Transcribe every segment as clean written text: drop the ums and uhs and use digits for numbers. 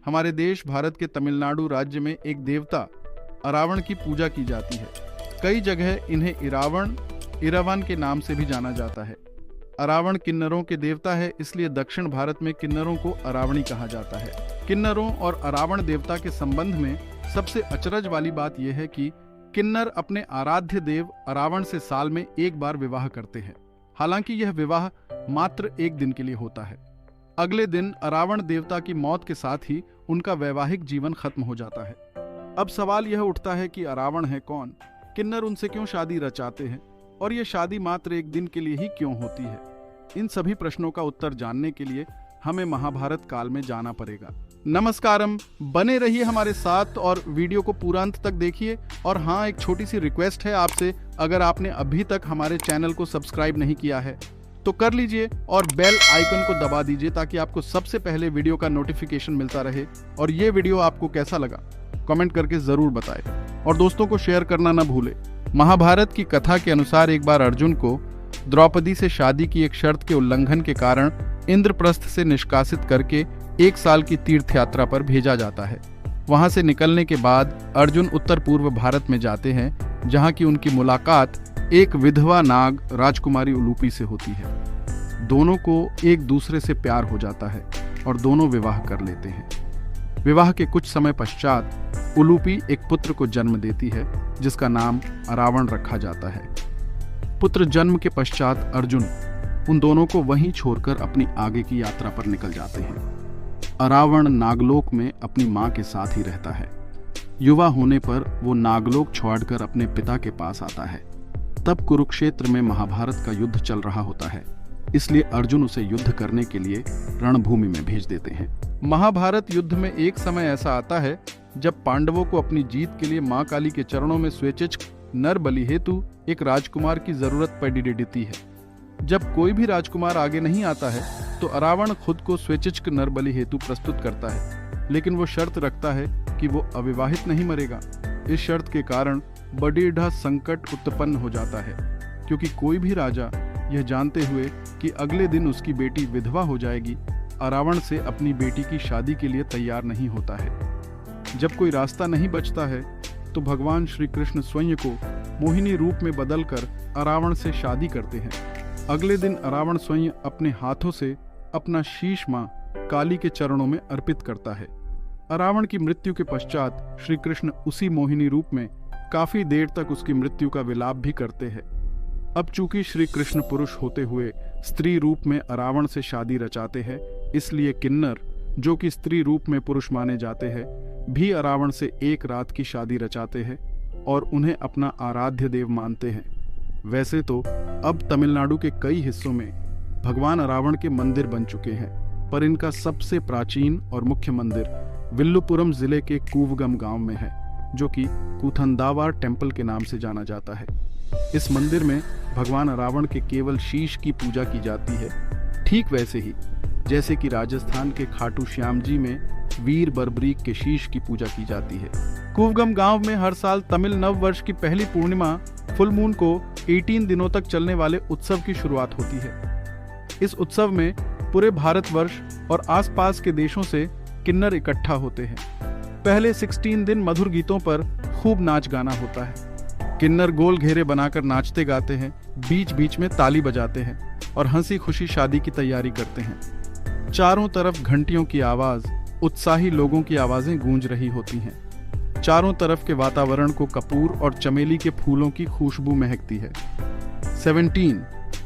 हमारे देश भारत के तमिलनाडु राज्य में एक देवता अरावण की पूजा की जाती है। कई जगह इन्हें इरावन के नाम से भी जाना जाता है। अरावण किन्नरों के देवता है, इसलिए दक्षिण भारत में किन्नरों को अरावणी कहा जाता है। किन्नरों और अरावण देवता के संबंध में सबसे अचरज वाली बात यह है कि किन्नर अपने आराध्य देव अरावण से साल में एक बार विवाह करते हैं। हालांकि यह विवाह मात्र एक दिन के लिए होता है। अगले दिन अरावण देवता की मौत के साथ ही उनका वैवाहिक जीवन खत्म हो जाता है। अब सवाल यह उठता है कि अरावण है कौन, किन्नर उनसे क्यों शादी रचाते हैं और यह शादी मात्र एक दिन के लिए ही क्यों होती है। इन सभी प्रश्नों का उत्तर जानने के लिए हमें महाभारत काल में जाना पड़ेगा। नमस्कारम, बने रहिए हमारे साथ और वीडियो को पूरा अंत तक देखिए। और हाँ, एक छोटी सी रिक्वेस्ट है आपसे, अगर आपने अभी तक हमारे चैनल को सब्सक्राइब नहीं किया है तो कर लीजिए और बेल आइकन को दबा दीजिए ताकि आपको सबसे पहले वीडियो का नोटिफिकेशन मिलता रहे। और ये वीडियो आपको कैसा लगा कमेंट करके जरूर बताएं और दोस्तों को शेयर करना न भूलें। महाभारत की कथा के अनुसार एक बार अर्जुन को द्रौपदी से शादी की एक शर्त के उल्लंघन के कारण इंद्रप्रस्थ से निष्कासित करके 1 साल की तीर्थ यात्रा पर भेजा जाता है। वहां से निकलने के बाद अर्जुन उत्तर पूर्व भारत में जाते हैं, जहां की उनकी मुलाकात एक विधवा नाग राजकुमारी उलूपी से होती है। दोनों को एक दूसरे से प्यार हो जाता है और दोनों विवाह कर लेते हैं। विवाह के कुछ समय पश्चात उलूपी एक पुत्र को जन्म देती है, जिसका नाम अरावण रखा जाता है। पुत्र जन्म के पश्चात अर्जुन उन दोनों को वहीं छोड़कर अपनी आगे की यात्रा पर निकल जाते हैं। अरावण नागलोक में अपनी मां के साथ ही रहता है। युवा होने पर वो नागलोक छोड़कर अपने पिता के पास आता है। तब कुरुक्षेत्र में महाभारत का युद्ध चल रहा होता है, इसलिए अर्जुन उसे युद्ध करने के लिए रणभूमि में भेज देते हैं। महाभारत युद्ध में एक समय ऐसा आता है जब पांडवों को अपनी जीत के लिए मां काली के चरणों में स्वेच्छिक नर बलि हेतु एक राजकुमार की जरूरत पड़ देती है। जब कोई भी राजकुमार आगे नहीं आता है तो अरावण खुद को स्वेच्छिक नर बलि हेतु प्रस्तुत करता है, लेकिन वो शर्त रखता है कि वो अविवाहित नहीं मरेगा। इस शर्त के कारण बड़ा संकट उत्पन्न हो जाता है, क्योंकि कोई भी राजा यह जानते हुए कि अगले दिन उसकी बेटी विधवा हो जाएगी, अरावण से अपनी बेटी की शादी के लिए तैयार नहीं होता है। जब कोई रास्ता नहीं बचता है तो भगवान श्री कृष्ण स्वयं को मोहिनी रूप में बदलकर अरावण से शादी करते हैं। अगले दिन अरावण स्वयं अपने हाथों से अपना शीश मां काली के चरणों में अर्पित करता है। अरावण की मृत्यु के पश्चात श्री कृष्ण उसी मोहिनी रूप में काफी देर तक उसकी मृत्यु का विलाप भी करते हैं। अब चूंकि श्री कृष्ण पुरुष होते हुए स्त्री रूप में अरावण से शादी रचाते हैं, इसलिए किन्नर, जो कि स्त्री रूप में पुरुष माने जाते हैं, भी अरावण से एक रात की शादी रचाते हैं और उन्हें अपना आराध्य देव मानते हैं। वैसे तो अब तमिलनाडु के कई हिस्सों में भगवान अरावण के मंदिर बन चुके हैं, पर इनका सबसे प्राचीन और मुख्य मंदिर विल्लुपुरम जिले के कूवगम गांव में है, जो कि कूथंदावार टेम्पल के नाम से जाना जाता है। इस मंदिर में भगवान अरावण के केवल शीश की पूजा की जाती है, ठीक वैसे ही जैसे कि राजस्थान के खाटू श्याम जी में वीर बर्बरीक के शीश की पूजा की जाती है। कूवगम गांव में हर साल तमिल नव वर्ष की पहली पूर्णिमा फुल मून को 18 दिनों तक चलने वाले उत्सव की शुरुआत होती है। इस उत्सव में पूरे भारतवर्ष और आसपास के देशों से किन्नर इकट्ठा होते हैं। पहले 16 दिन मधुर गीतों पर खूब नाच गाना होता है। किन्नर गोल घेरे बनाकर नाचते गाते हैं, बीच बीच में ताली बजाते हैं और हंसी खुशी शादी की तैयारी करते हैं। चारों तरफ घंटियों की आवाज, उत्साही लोगों की आवाजें गूंज रही होती हैं। चारों तरफ के वातावरण को कपूर और चमेली के फूलों की खुशबू महकती है। 17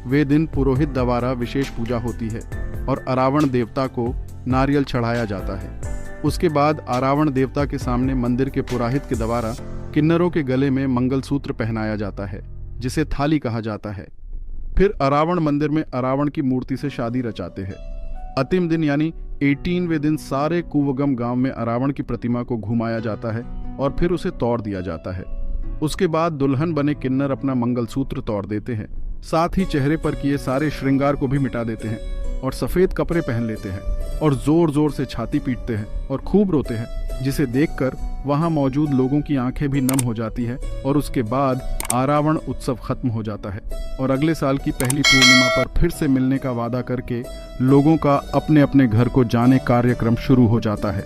वे दिन पुरोहित द्वारा विशेष पूजा होती है और अरावण देवता को नारियल चढ़ाया जाता है। उसके बाद अरावण देवता के सामने मंदिर के पुरोहित के द्वारा किन्नरों के गले में मंगलसूत्र पहनाया जाता है, जिसे थाली कहा जाता है। फिर अरावण मंदिर में अरावण की मूर्ति से शादी रचाते हैं। अंतिम दिन यानी 18वें दिन सारे कूवगम गांव में अरावण की प्रतिमा को घुमाया जाता है और फिर उसे तोड़ दिया जाता है। उसके बाद दुल्हन बने किन्नर अपना मंगलसूत्र तोड़ देते हैं, साथ ही चेहरे पर किए सारे श्रृंगार को भी मिटा देते हैं और सफेद कपड़े पहन लेते हैं और जोर जोर से छाती पीटते हैं और खूब रोते हैं, जिसे देखकर वहां मौजूद लोगों की आंखें भी नम हो जाती है। और उसके बाद अरावण उत्सव खत्म हो जाता है और अगले साल की पहली पूर्णिमा पर फिर से मिलने का वादा करके लोगों का अपने अपने घर को जाने कार्यक्रम शुरू हो जाता है।